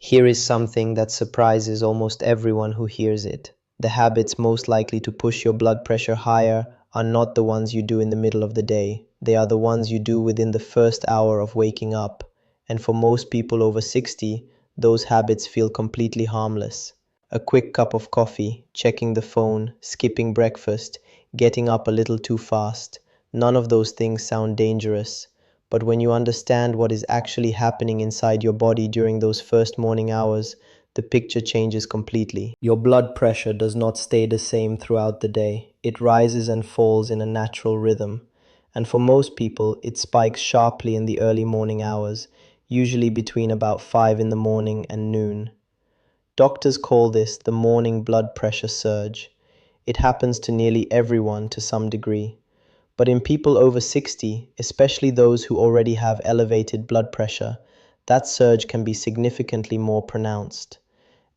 Here is something that surprises almost everyone who hears it. The habits most likely to push your blood pressure higher are not the ones you do in the middle of the day. They are the ones you do within the first hour of waking up. And for most people over 60, those habits feel completely harmless. A quick cup of coffee, checking the phone, skipping breakfast, getting up a little too fast. None of those things sound dangerous. But when you understand what is actually happening inside your body during those first morning hours, the picture changes completely. Your blood pressure does not stay the same throughout the day. It rises and falls in a natural rhythm. And for most people, it spikes sharply in the early morning hours, usually between about 5 in the morning and noon. Doctors call this the morning blood pressure surge. It happens to nearly everyone to some degree. But in people over 60, especially those who already have elevated blood pressure, that surge can be significantly more pronounced.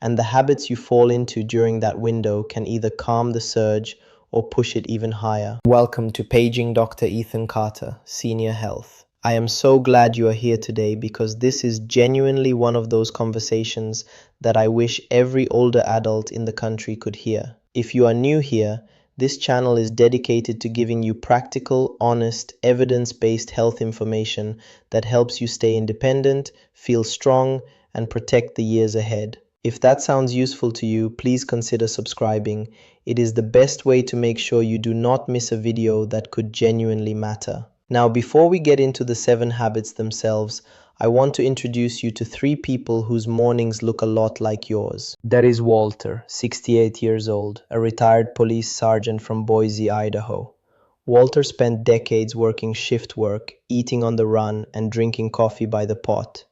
And the habits you fall into during that window can either calm the surge or push it even higher. Welcome to Paging Dr. Ethan Carter, Senior Health. I am so glad you are here today because this is genuinely one of those conversations that I wish every older adult in the country could hear. If you are new here, this channel is dedicated to giving you practical, honest, evidence-based health information that helps you stay independent, feel strong, and protect the years ahead. If that sounds useful to you, please consider subscribing. It is the best way to make sure you do not miss a video that could genuinely matter. Now, before we get into the 7 habits themselves, I want to introduce you to 3 people whose mornings look a lot like yours. That is Walter, 68 years old, a retired police sergeant from Boise, Idaho. Walter spent decades working shift work, eating on the run, and drinking coffee by the pot.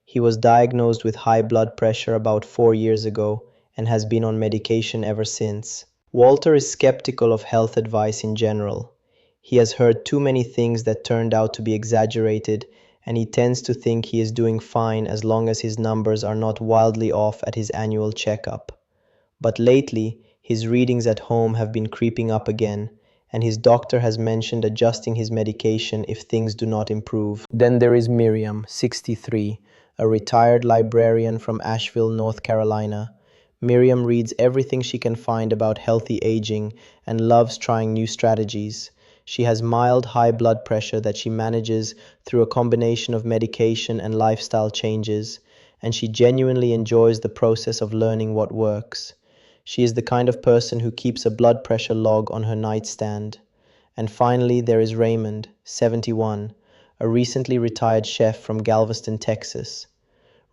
He was diagnosed with high blood pressure about 4 years ago and has been on medication ever since. Walter is skeptical of health advice in general. He has heard too many things that turned out to be exaggerated, and he tends to think he is doing fine as long as his numbers are not wildly off at his annual checkup. But lately, his readings at home have been creeping up again, and his doctor has mentioned adjusting his medication if things do not improve. Then there is Miriam, 63, a retired librarian from Asheville, North Carolina. Miriam reads everything she can find about healthy aging and loves trying new strategies. She has mild high blood pressure that she manages through a combination of medication and lifestyle changes, and she genuinely enjoys the process of learning what works. She is the kind of person who keeps a blood pressure log on her nightstand. And finally, there is Raymond, 71, a recently retired chef from Galveston, Texas.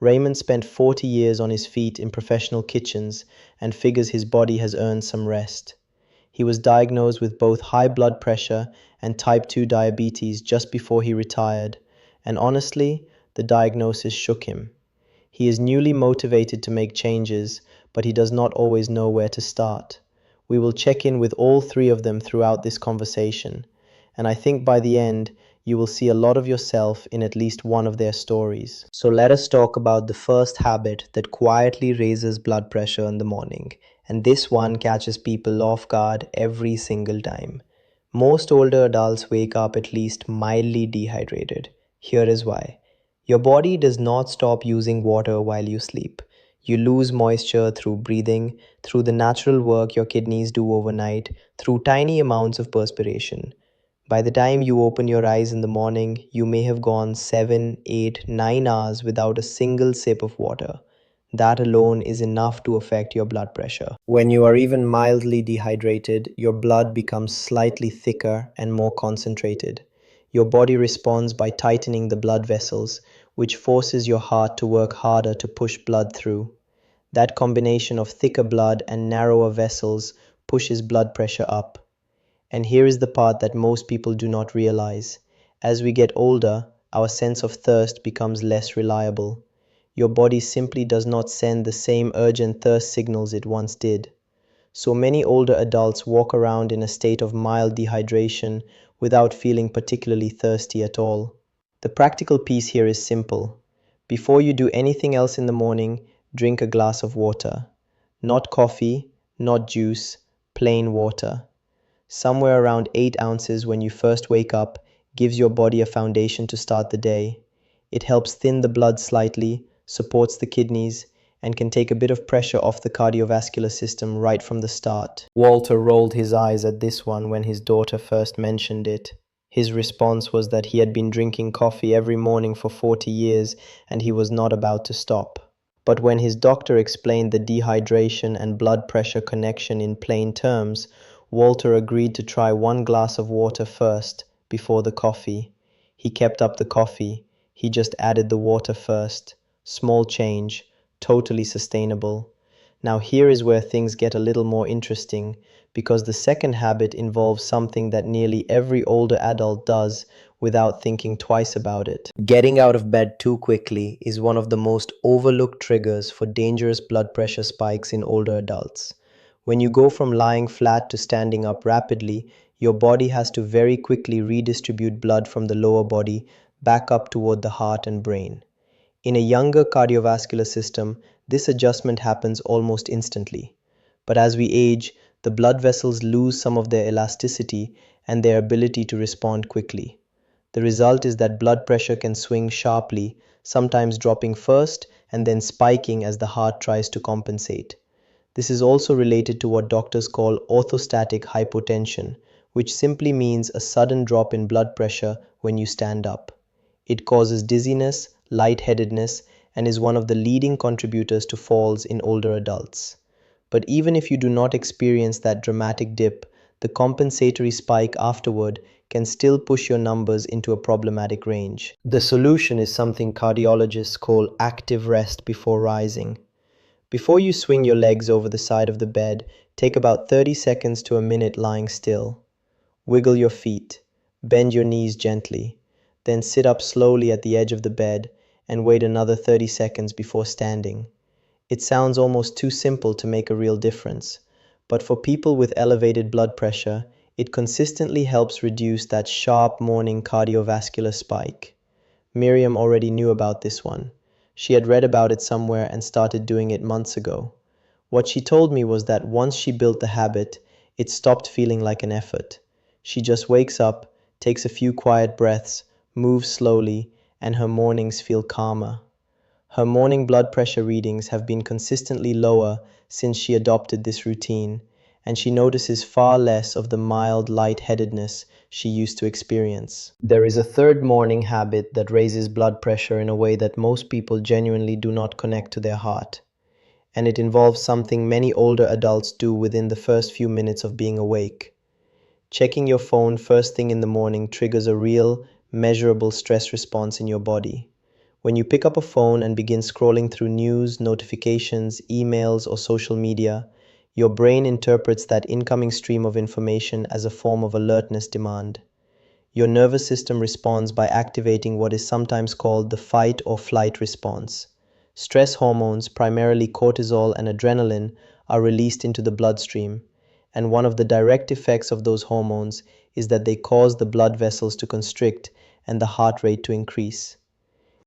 Raymond spent 40 years on his feet in professional kitchens and figures his body has earned some rest. He was diagnosed with both high blood pressure and type 2 diabetes just before he retired, and honestly, the diagnosis shook him. He is newly motivated to make changes, but he does not always know where to start. We will check in with all 3 of them throughout this conversation, and I think by the end, you will see a lot of yourself in at least one of their stories. So let us talk about the first habit that quietly raises blood pressure in the morning, and this one catches people off guard every single time. Most older adults wake up at least mildly dehydrated. Here is why. Your body does not stop using water while you sleep. You lose moisture through breathing, through the natural work your kidneys do overnight, through tiny amounts of perspiration. By the time you open your eyes in the morning, you may have gone 7, 8, 9 hours without a single sip of water. That alone is enough to affect your blood pressure. When you are even mildly dehydrated, your blood becomes slightly thicker and more concentrated. Your body responds by tightening the blood vessels, which forces your heart to work harder to push blood through. That combination of thicker blood and narrower vessels pushes blood pressure up. And here is the part that most people do not realize. As we get older, our sense of thirst becomes less reliable. Your body simply does not send the same urgent thirst signals it once did. So many older adults walk around in a state of mild dehydration without feeling particularly thirsty at all. The practical piece here is simple. Before you do anything else in the morning, drink a glass of water. Not coffee, not juice, plain water. Somewhere around 8 ounces when you first wake up gives your body a foundation to start the day. It helps thin the blood slightly supports the kidneys, and can take a bit of pressure off the cardiovascular system right from the start. Walter rolled his eyes at this one when his daughter first mentioned it. His response was that he had been drinking coffee every morning for 40 years and he was not about to stop. But when his doctor explained the dehydration and blood pressure connection in plain terms, Walter agreed to try one glass of water first, before the coffee. He kept up the coffee, he just added the water first. Small change, totally sustainable. Now here is where things get a little more interesting, because the second habit involves something that nearly every older adult does without thinking twice about it. Getting out of bed too quickly is one of the most overlooked triggers for dangerous blood pressure spikes in older adults. When you go from lying flat to standing up rapidly, your body has to very quickly redistribute blood from the lower body back up toward the heart and brain. In a younger cardiovascular system, this adjustment happens almost instantly. But as we age, the blood vessels lose some of their elasticity and their ability to respond quickly. The result is that blood pressure can swing sharply, sometimes dropping first and then spiking as the heart tries to compensate. This is also related to what doctors call orthostatic hypotension, which simply means a sudden drop in blood pressure when you stand up. It causes dizziness, lightheadedness, and is one of the leading contributors to falls in older adults. But even if you do not experience that dramatic dip, the compensatory spike afterward can still push your numbers into a problematic range. The solution is something cardiologists call active rest before rising. Before you swing your legs over the side of the bed, take about 30 seconds to a minute lying still. Wiggle your feet, bend your knees gently, then sit up slowly at the edge of the bed and wait another 30 seconds before standing. It sounds almost too simple to make a real difference, but for people with elevated blood pressure, it consistently helps reduce that sharp morning cardiovascular spike. Miriam already knew about this one. She had read about it somewhere and started doing it months ago. What she told me was that once she built the habit, it stopped feeling like an effort. She just wakes up, takes a few quiet breaths, moves slowly, and her mornings feel calmer. Her morning blood pressure readings have been consistently lower since she adopted this routine, and she notices far less of the mild lightheadedness she used to experience. There is a third morning habit that raises blood pressure in a way that most people genuinely do not connect to their heart, and it involves something many older adults do within the first few minutes of being awake. Checking your phone first thing in the morning triggers a real, measurable stress response in your body. When you pick up a phone and begin scrolling through news, notifications, emails, or social media, your brain interprets that incoming stream of information as a form of alertness demand. Your nervous system responds by activating what is sometimes called the fight or flight response. Stress hormones, primarily cortisol and adrenaline, are released into the bloodstream, and one of the direct effects of those hormones is that they cause the blood vessels to constrict and the heart rate to increase.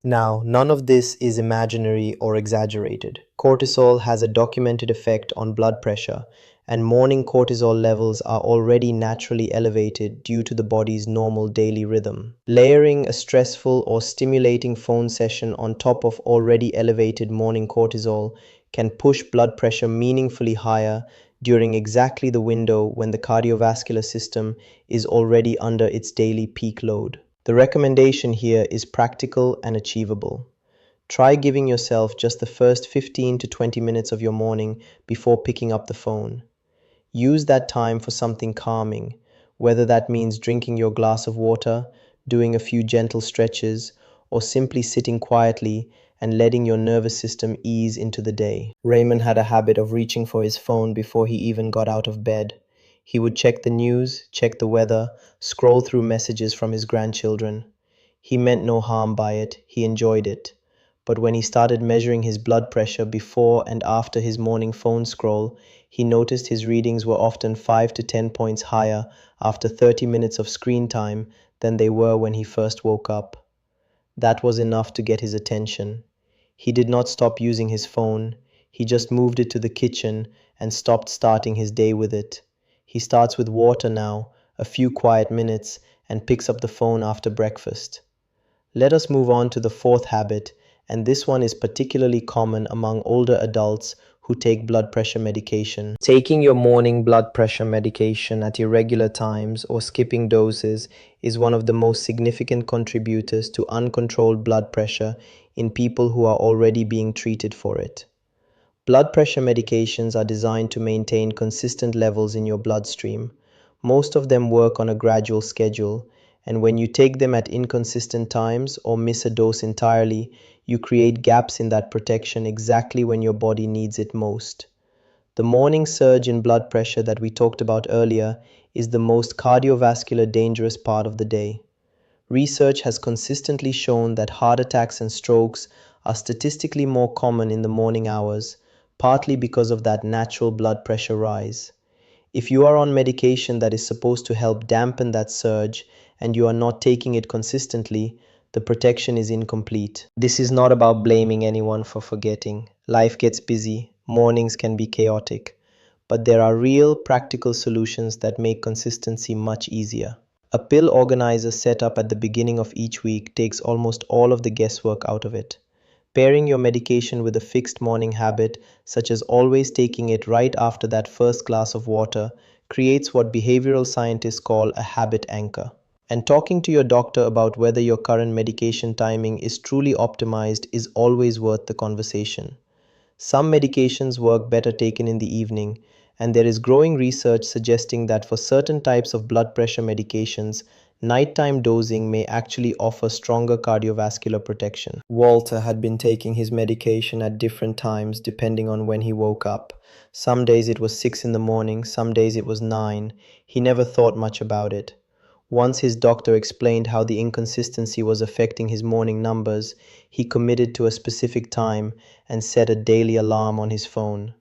Now, none of this is imaginary or exaggerated. Cortisol has a documented effect on blood pressure, and morning cortisol levels are already naturally elevated due to the body's normal daily rhythm. Layering a stressful or stimulating phone session on top of already elevated morning cortisol can push blood pressure meaningfully higher during exactly the window when the cardiovascular system is already under its daily peak load. The recommendation here is practical and achievable. Try giving yourself just the first 15 to 20 minutes of your morning before picking up the phone. Use that time for something calming, whether that means drinking your glass of water, doing a few gentle stretches, or simply sitting quietly and letting your nervous system ease into the day. Raymond had a habit of reaching for his phone before he even got out of bed. He would check the news, check the weather, scroll through messages from his grandchildren. He meant no harm by it, he enjoyed it. But when he started measuring his blood pressure before and after his morning phone scroll, he noticed his readings were often 5 to 10 points higher after 30 minutes of screen time than they were when he first woke up. That was enough to get his attention. He did not stop using his phone, he just moved it to the kitchen and stopped starting his day with it. He starts with water now, a few quiet minutes, and picks up the phone after breakfast. Let us move on to the fourth habit, and this one is particularly common among older adults who take blood pressure medication. Taking your morning blood pressure medication at irregular times or skipping doses is one of the most significant contributors to uncontrolled blood pressure in people who are already being treated for it. Blood pressure medications are designed to maintain consistent levels in your bloodstream. Most of them work on a gradual schedule, and when you take them at inconsistent times or miss a dose entirely, you create gaps in that protection exactly when your body needs it most. The morning surge in blood pressure that we talked about earlier is the most cardiovascular dangerous part of the day. Research has consistently shown that heart attacks and strokes are statistically more common in the morning hours, partly because of that natural blood pressure rise. If you are on medication that is supposed to help dampen that surge and you are not taking it consistently, the protection is incomplete. This is not about blaming anyone for forgetting. Life gets busy, mornings can be chaotic, but there are real, practical solutions that make consistency much easier. A pill organizer set up at the beginning of each week takes almost all of the guesswork out of it. Pairing your medication with a fixed morning habit, such as always taking it right after that first glass of water, creates what behavioral scientists call a habit anchor. And talking to your doctor about whether your current medication timing is truly optimized is always worth the conversation. Some medications work better taken in the evening, and there is growing research suggesting that for certain types of blood pressure medications, nighttime dosing may actually offer stronger cardiovascular protection. Walter had been taking his medication at different times depending on when he woke up. Some days it was 6 in the morning, some days it was 9. He never thought much about it. Once his doctor explained how the inconsistency was affecting his morning numbers, he committed to a specific time and set a daily alarm on his phone.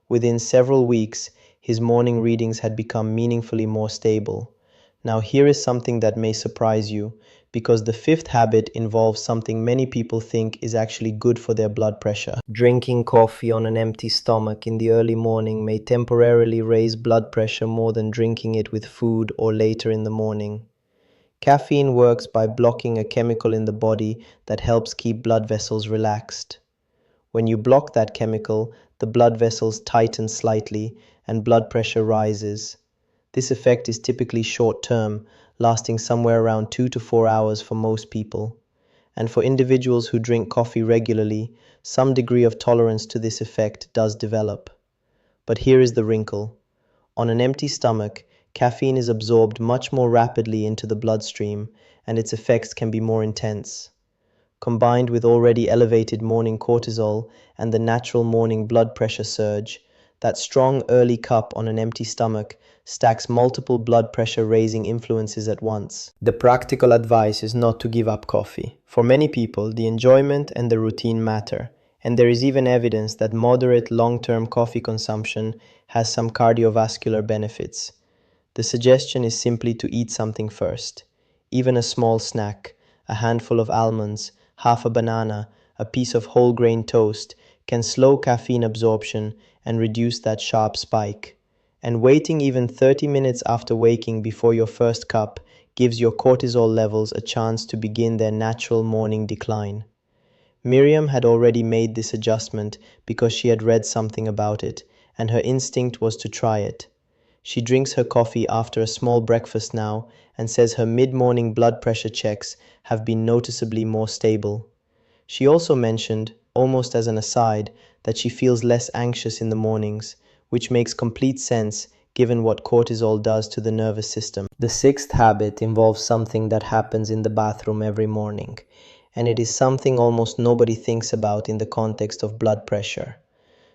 Within several weeks, his morning readings had become meaningfully more stable. Now, here is something that may surprise you, because the fifth habit involves something many people think is actually good for their blood pressure. Drinking coffee on an empty stomach in the early morning may temporarily raise blood pressure more than drinking it with food or later in the morning. Caffeine works by blocking a chemical in the body that helps keep blood vessels relaxed. When you block that chemical, the blood vessels tighten slightly and blood pressure rises. This effect is typically short-term, lasting somewhere around 2 to 4 hours for most people. And for individuals who drink coffee regularly, some degree of tolerance to this effect does develop. But here is the wrinkle. On an empty stomach, caffeine is absorbed much more rapidly into the bloodstream, and its effects can be more intense. Combined with already elevated morning cortisol and the natural morning blood pressure surge, that strong early cup on an empty stomach stacks multiple blood pressure raising influences at once. The practical advice is not to give up coffee. For many people, the enjoyment and the routine matter, and there is even evidence that moderate long-term coffee consumption has some cardiovascular benefits. The suggestion is simply to eat something first. Even a small snack, a handful of almonds, half a banana, a piece of whole grain toast, can slow caffeine absorption and reduce that sharp spike. And waiting even 30 minutes after waking before your first cup gives your cortisol levels a chance to begin their natural morning decline. Miriam had already made this adjustment because she had read something about it, and her instinct was to try it. She drinks her coffee after a small breakfast now and says her mid-morning blood pressure checks have been noticeably more stable. She also mentioned, almost as an aside, that she feels less anxious in the mornings, which makes complete sense given what cortisol does to the nervous system. The sixth habit involves something that happens in the bathroom every morning, and it is something almost nobody thinks about in the context of blood pressure.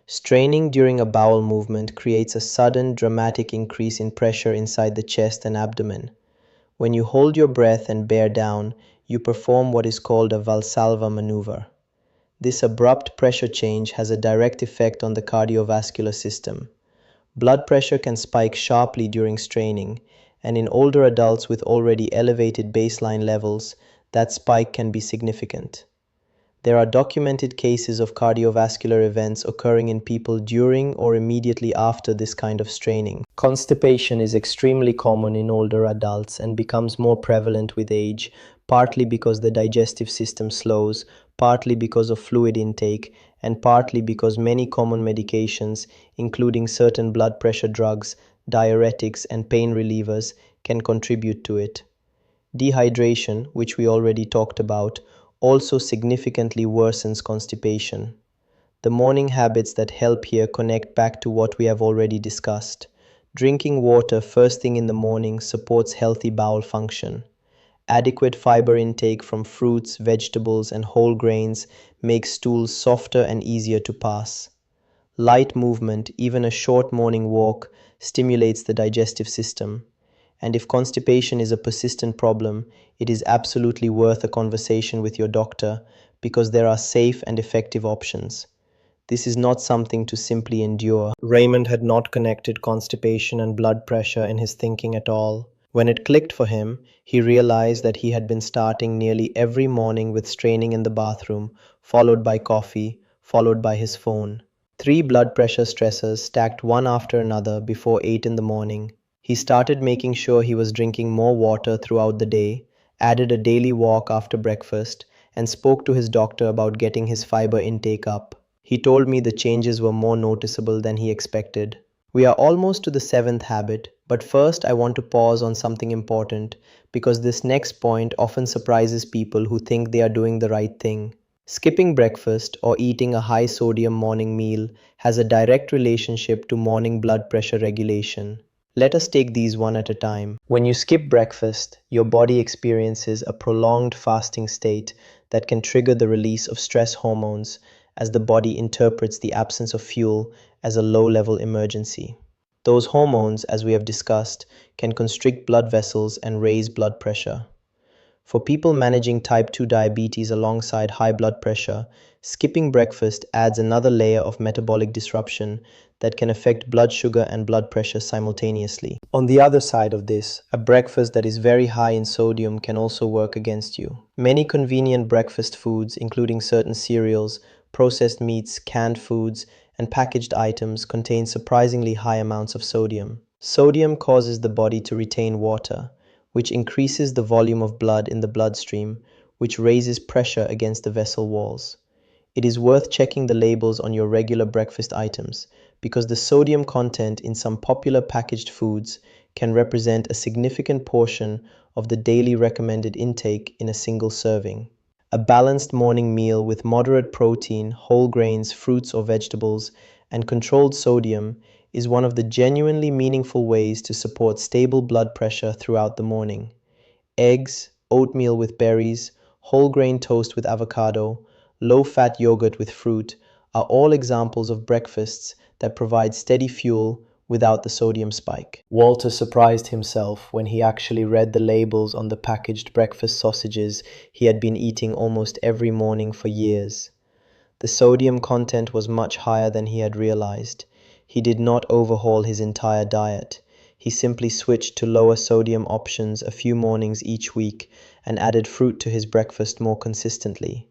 Straining during a bowel movement creates a sudden, dramatic increase in pressure inside the chest and abdomen. When you hold your breath and bear down, you perform what is called a Valsalva maneuver. This abrupt pressure change has a direct effect on the cardiovascular system. Blood pressure can spike sharply during straining, and in older adults with already elevated baseline levels, that spike can be significant. There are documented cases of cardiovascular events occurring in people during or immediately after this kind of straining. Constipation is extremely common in older adults and becomes more prevalent with age, partly because the digestive system slows, partly because of fluid intake, and partly because many common medications, including certain blood pressure drugs, diuretics, and pain relievers, can contribute to it. Dehydration, which we already talked about, also significantly worsens constipation. The morning habits that help here connect back to what we have already discussed. Drinking water first thing in the morning supports healthy bowel function. Adequate fiber intake from fruits, vegetables, and whole grains makes stools softer and easier to pass. Light movement, even a short morning walk, stimulates the digestive system. And if constipation is a persistent problem, it is absolutely worth a conversation with your doctor because there are safe and effective options. This is not something to simply endure. Raymond had not connected constipation and blood pressure in his thinking at all. When it clicked for him, he realized that he had been starting nearly every morning with straining in the bathroom, followed by coffee, followed by his phone. Three blood pressure stressors stacked one after another before 8 in the morning. He started making sure he was drinking more water throughout the day, added a daily walk after breakfast, and spoke to his doctor about getting his fiber intake up. He told me the changes were more noticeable than he expected. We are almost to the seventh habit, but first I want to pause on something important because this next point often surprises people who think they are doing the right thing. Skipping breakfast or eating a high sodium morning meal has a direct relationship to morning blood pressure regulation. Let us take these one at a time. When you skip breakfast, your body experiences a prolonged fasting state that can trigger the release of stress hormones as the body interprets the absence of fuel as a low-level emergency. Those hormones, as we have discussed, can constrict blood vessels and raise blood pressure. For people managing type 2 diabetes alongside high blood pressure, skipping breakfast adds another layer of metabolic disruption that can affect blood sugar and blood pressure simultaneously. On the other side of this, a breakfast that is very high in sodium can also work against you. Many convenient breakfast foods, including certain cereals, processed meats, canned foods, and packaged items, contain surprisingly high amounts of sodium. Sodium causes the body to retain water, which increases the volume of blood in the bloodstream, which raises pressure against the vessel walls. It is worth checking the labels on your regular breakfast items because the sodium content in some popular packaged foods can represent a significant portion of the daily recommended intake in a single serving. A balanced morning meal with moderate protein, whole grains, fruits or vegetables, and controlled sodium is one of the genuinely meaningful ways to support stable blood pressure throughout the morning. Eggs, oatmeal with berries, whole grain toast with avocado, low-fat yogurt with fruit are all examples of breakfasts that provide steady fuel without the sodium spike. Walter surprised himself when he actually read the labels on the packaged breakfast sausages he had been eating almost every morning for years. The sodium content was much higher than he had realized. He did not overhaul his entire diet. He simply switched to lower sodium options a few mornings each week and added fruit to his breakfast more consistently.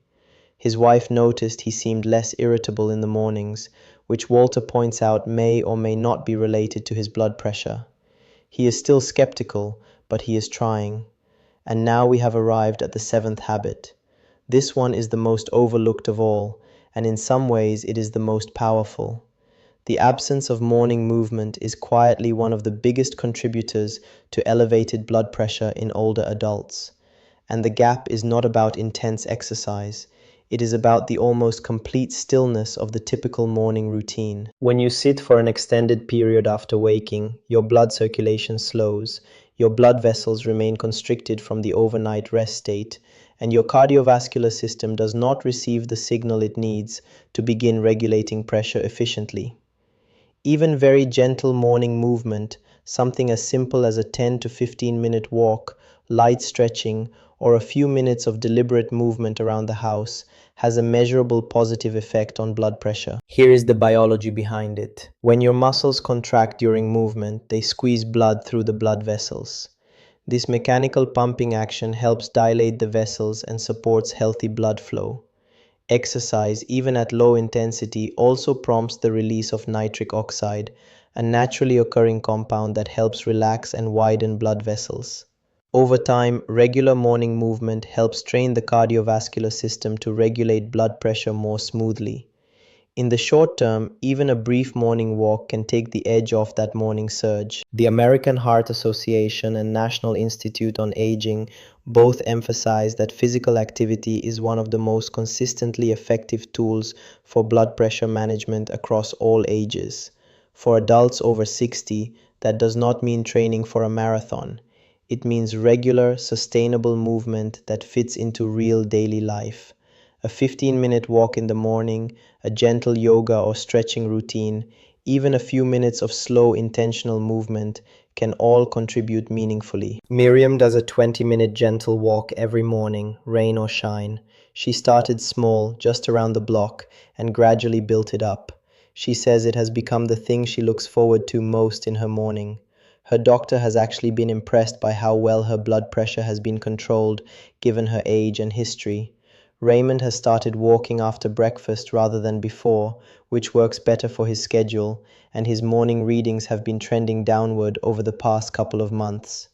His wife noticed he seemed less irritable in the mornings, which Walter points out may or may not be related to his blood pressure. He is still skeptical, but he is trying. And now we have arrived at the seventh habit. This one is the most overlooked of all, and in some ways it is the most powerful. The absence of morning movement is quietly one of the biggest contributors to elevated blood pressure in older adults. And the gap is not about intense exercise. It is about the almost complete stillness of the typical morning routine. When you sit for an extended period after waking, your blood circulation slows, your blood vessels remain constricted from the overnight rest state, and your cardiovascular system does not receive the signal it needs to begin regulating pressure efficiently. Even very gentle morning movement, something as simple as a 10 to 15-minute walk, light stretching, or a few minutes of deliberate movement around the house, has a measurable positive effect on blood pressure. Here is the biology behind it. When your muscles contract during movement, they squeeze blood through the blood vessels. This mechanical pumping action helps dilate the vessels and supports healthy blood flow. Exercise, even at low intensity, also prompts the release of nitric oxide, a naturally occurring compound that helps relax and widen blood vessels. Over time, regular morning movement helps train the cardiovascular system to regulate blood pressure more smoothly. In the short term, even a brief morning walk can take the edge off that morning surge. The American Heart Association and National Institute on Aging both emphasize that physical activity is one of the most consistently effective tools for blood pressure management across all ages. For adults over 60, that does not mean training for a marathon. It means regular, sustainable movement that fits into real daily life. A 15-minute walk in the morning, a gentle yoga or stretching routine, even a few minutes of slow, intentional movement can all contribute meaningfully. Miriam does a 20-minute gentle walk every morning, rain or shine. She started small, just around the block, and gradually built it up. She says it has become the thing she looks forward to most in her morning. Her doctor has actually been impressed by how well her blood pressure has been controlled given her age and history. Raymond has started walking after breakfast rather than before, which works better for his schedule, and his morning readings have been trending downward over the past couple of months.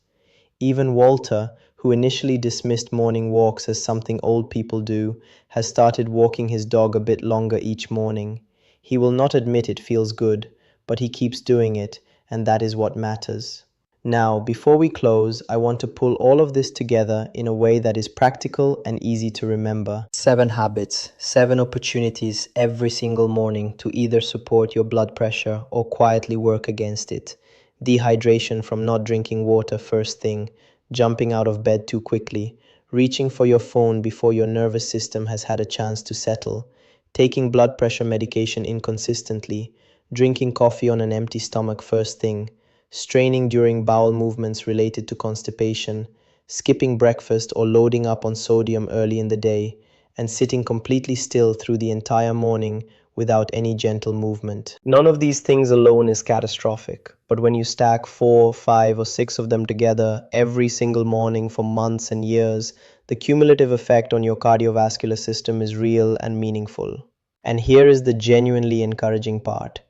Even Walter, who initially dismissed morning walks as something old people do, has started walking his dog a bit longer each morning. He will not admit it feels good, but he keeps doing it, and that is what matters. Now, before we close, I want to pull all of this together in a way that is practical and easy to remember. 7 habits, 7 opportunities every single morning to either support your blood pressure or quietly work against it. Dehydration from not drinking water first thing, jumping out of bed too quickly, reaching for your phone before your nervous system has had a chance to settle, taking blood pressure medication inconsistently, drinking coffee on an empty stomach first thing, straining during bowel movements related to constipation, skipping breakfast or loading up on sodium early in the day, and sitting completely still through the entire morning without any gentle movement. None of these things alone is catastrophic, but when you stack 4, 5, or 6 of them together every single morning for months and years, the cumulative effect on your cardiovascular system is real and meaningful. And here is the genuinely encouraging part.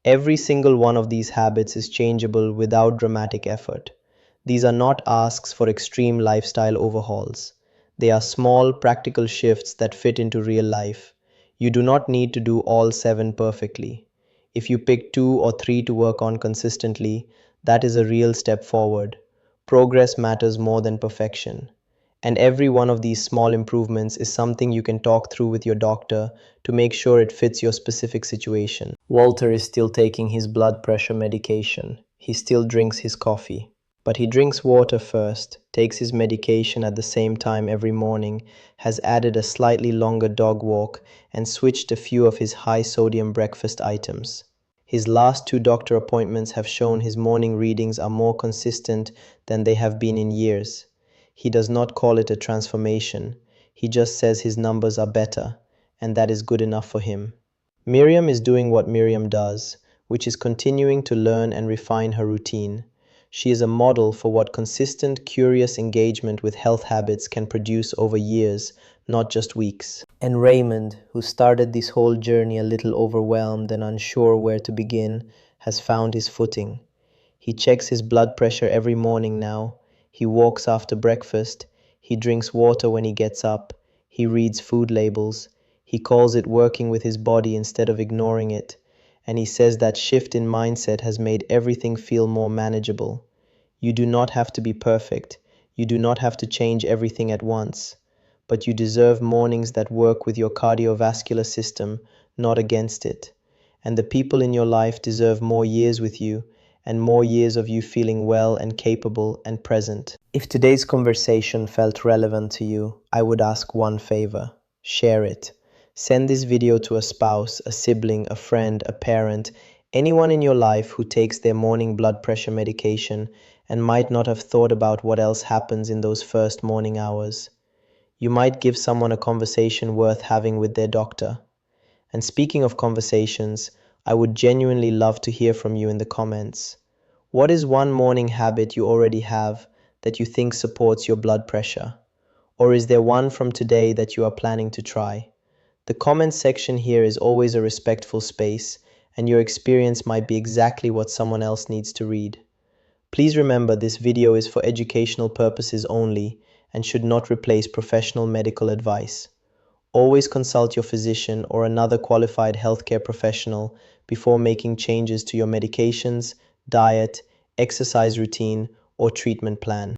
Every single one of these habits is changeable without dramatic effort. These are not asks for extreme lifestyle overhauls. They are small, practical shifts that fit into real life. You do not need to do all 7 perfectly. If you pick 2 or 3 to work on consistently, that is a real step forward. Progress matters more than perfection. And every one of these small improvements is something you can talk through with your doctor to make sure it fits your specific situation. Walter is still taking his blood pressure medication. He still drinks his coffee. But he drinks water first, takes his medication at the same time every morning, has added a slightly longer dog walk, and switched a few of his high sodium breakfast items. His last 2 doctor appointments have shown his morning readings are more consistent than they have been in years. He does not call it a transformation. He just says his numbers are better, and that is good enough for him. Miriam is doing what Miriam does, which is continuing to learn and refine her routine. She is a model for what consistent, curious engagement with health habits can produce over years, not just weeks. And Raymond, who started this whole journey a little overwhelmed and unsure where to begin, has found his footing. He checks his blood pressure every morning now. He walks after breakfast. He drinks water when he gets up. He reads food labels. He calls it working with his body instead of ignoring it. And he says that shift in mindset has made everything feel more manageable. You do not have to be perfect. You do not have to change everything at once. But you deserve mornings that work with your cardiovascular system, not against it. And the people in your life deserve more years with you, and more years of you feeling well and capable and present. If today's conversation felt relevant to you, I would ask one favor. Share it. Send this video to a spouse, a sibling, a friend, a parent, anyone in your life who takes their morning blood pressure medication and might not have thought about what else happens in those first morning hours. You might give someone a conversation worth having with their doctor. And speaking of conversations, I would genuinely love to hear from you in the comments. What is one morning habit you already have that you think supports your blood pressure? Or is there one from today that you are planning to try? The comments section here is always a respectful space, and your experience might be exactly what someone else needs to read. Please remember this video is for educational purposes only and should not replace professional medical advice. Always consult your physician or another qualified healthcare professional before making changes to your medications, diet, exercise routine, or treatment plan.